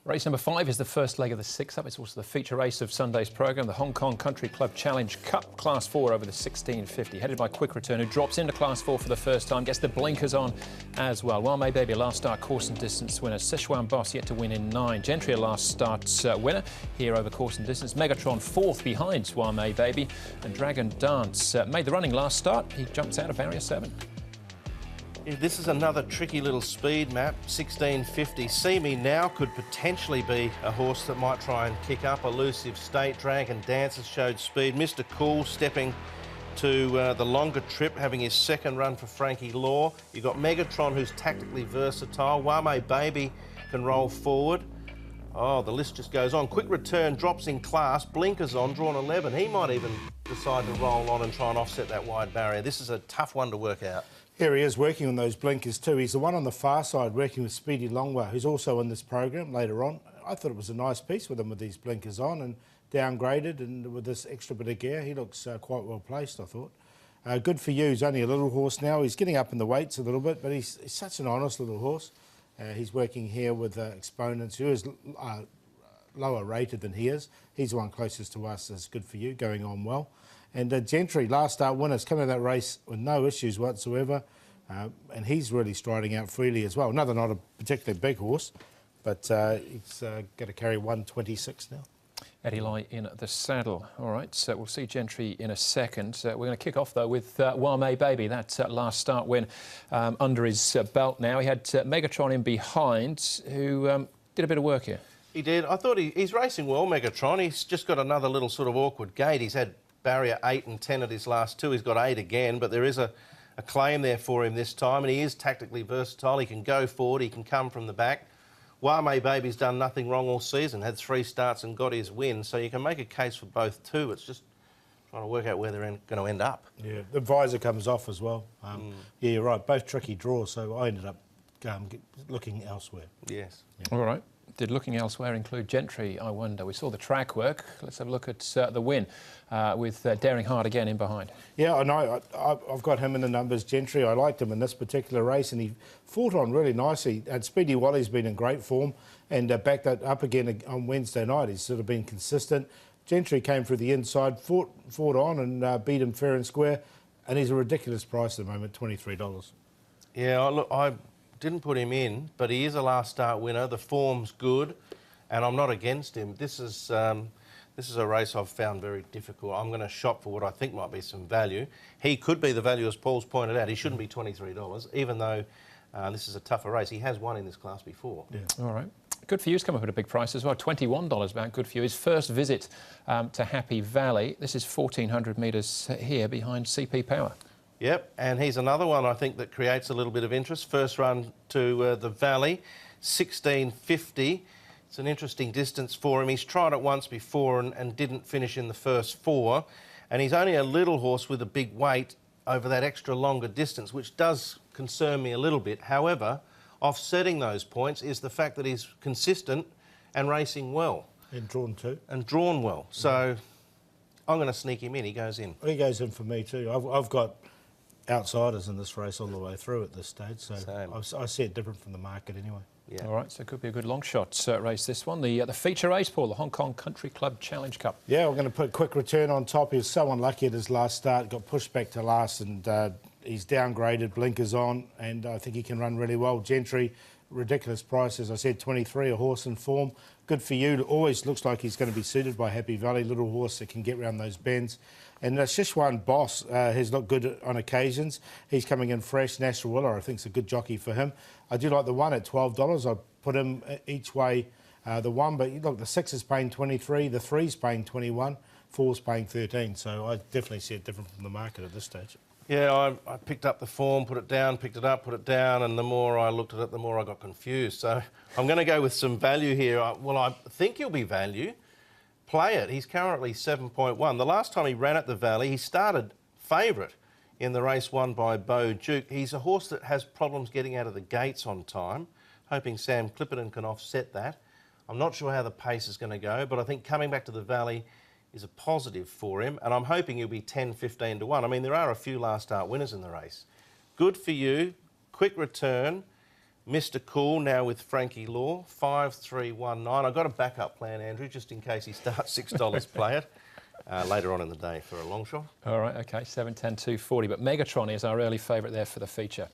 Race number 5 is the first leg of the six-up. It's also the feature race of Sunday's programme, the Hong Kong Country Club Challenge Cup, Class 4 over the 1650. Headed by Quick Return, who drops into Class 4 for the first time, gets the blinkers on as well. While May Baby, last start course and distance winner. Sichuan Boss yet to win in 9. Gentry, a last start winner here over course and distance. Megatron fourth behind While May Baby. And Dragon Dance made the running last start. He jumps out of barrier 7. This is another tricky little speed map, 1650. See Me Now could potentially be a horse that might try and kick up. Elusive State, Dragon Dance has showed speed. Mr Cool stepping to the longer trip, having his second run for Frankie Law. You've got Megatron, who's tactically versatile. Wame Baby can roll forward. Oh, the list just goes on. Quick Return drops in class, blinkers on, drawn 11. He might even decide to roll on and try and offset that wide barrier. This is a tough one to work out. Here he is working on those blinkers too. He's the one on the far side working with Speedy Longwa, who's also in this program later on. I thought it was a nice piece with him with these blinkers on and downgraded, and with this extra bit of gear, he looks quite well placed, I thought. Good For You. He's only a little horse now. He's getting up in the weights a little bit, but he's such an honest little horse. He's working here with Exponents, who is lower rated than he is. He's the one closest to us as Good For You, going on well. And Gentry, last start winners, coming out of that race with no issues whatsoever. And he's really striding out freely as well. Another not a particularly big horse, but he's going to carry 126 now. Eddie Lai in the saddle. All right, so we'll see Gentry in a second. We're going to kick off, though, with Wame Baby. That last start win under his belt now. He had Megatron in behind, who did a bit of work here. He did. I thought he's racing well, Megatron. He's just got another little sort of awkward gait. He's had barrier 8 and 10 at his last two. He's got 8 again, but there is a claim there for him this time, and he is tactically versatile. He can go forward, he can come from the back. Wame Baby's done nothing wrong all season, had 3 starts and got his win, so you can make a case for both too. It's just trying to work out where they're going to end up. Yeah, the visor comes off as well. Yeah, you're right, both tricky draws, so I ended up looking elsewhere. Yes. Yeah. All right. Did looking elsewhere include Gentry, I wonder? We saw the track work. Let's have a look at the win with Daring Heart again in behind. Yeah, I know. I've got him in the numbers, Gentry. I liked him in this particular race, and he fought on really nicely. And Speedy Wally's been in great form and backed that up again on Wednesday night. He's sort of been consistent. Gentry came through the inside, fought on and beat him fair and square, and he's a ridiculous price at the moment, $23. Yeah, look, I didn't put him in, but he is a last start winner. The form's good, and I'm not against him. This is a race I've found very difficult. I'm going to shop for what I think might be some value. He could be the value, as Paul's pointed out. He shouldn't be $23, even though this is a tougher race. He has won in this class before. Yeah. All right. Good For You's come up at a big price as well, $21 about Good For You. His first visit to Happy Valley. This is 1,400 metres here behind CP Power. Yep, and he's another one I think that creates a little bit of interest. First run to the Valley, 1650. It's an interesting distance for him. He's tried it once before and didn't finish in the first 4. And he's only a little horse with a big weight over that extra longer distance, which does concern me a little bit. However, offsetting those points is the fact that he's consistent and racing well. And drawn too. And drawn well. So I'm going to sneak him in. He goes in. He goes in for me too. I've got outsiders in this race all the way through at this stage, so I see it different from the market anyway. Yeah. All right, so it could be a good long shot race, this one. The feature race, Paul, the Hong Kong Country Club Challenge Cup. Yeah, we're going to put Quick Return on top. He was so unlucky at his last start, got pushed back to last, and he's downgraded, blinkers on, and I think he can run really well. Gentry, ridiculous price, as I said, 23, a horse in form. Good For You, always looks like he's going to be suited by Happy Valley, little horse that can get around those bends. And Sichuan Boss has looked good on occasions. He's coming in fresh. National Willer, I think, is a good jockey for him. I do like the one at $12. I put him each way, the one, but look, the 6 is paying 23, the 3's paying 21, 4's paying 13. So I definitely see it different from the market at this stage. Yeah, I picked up the form, put it down, picked it up, put it down, and the more I looked at it, the more I got confused. So I'm going to go with some value here. Well, I think he'll be value. Play it. He's currently 7.1. The last time he ran at the Valley, he started favourite in the race won by Bo Duke. He's a horse that has problems getting out of the gates on time, hoping Sam Clipperton can offset that. I'm not sure how the pace is going to go, but I think coming back to the Valley is a positive for him, and I'm hoping he'll be 10, 15 to 1. I mean, there are a few last start winners in the race. Good For You, Quick Return, Mr. Cool now with Frankie Law, 5319. I've got a backup plan, Andrew, just in case he starts $6 play it later on in the day for a long shot. All right, okay, 7, 10, 240. But Megatron is our early favourite there for the feature.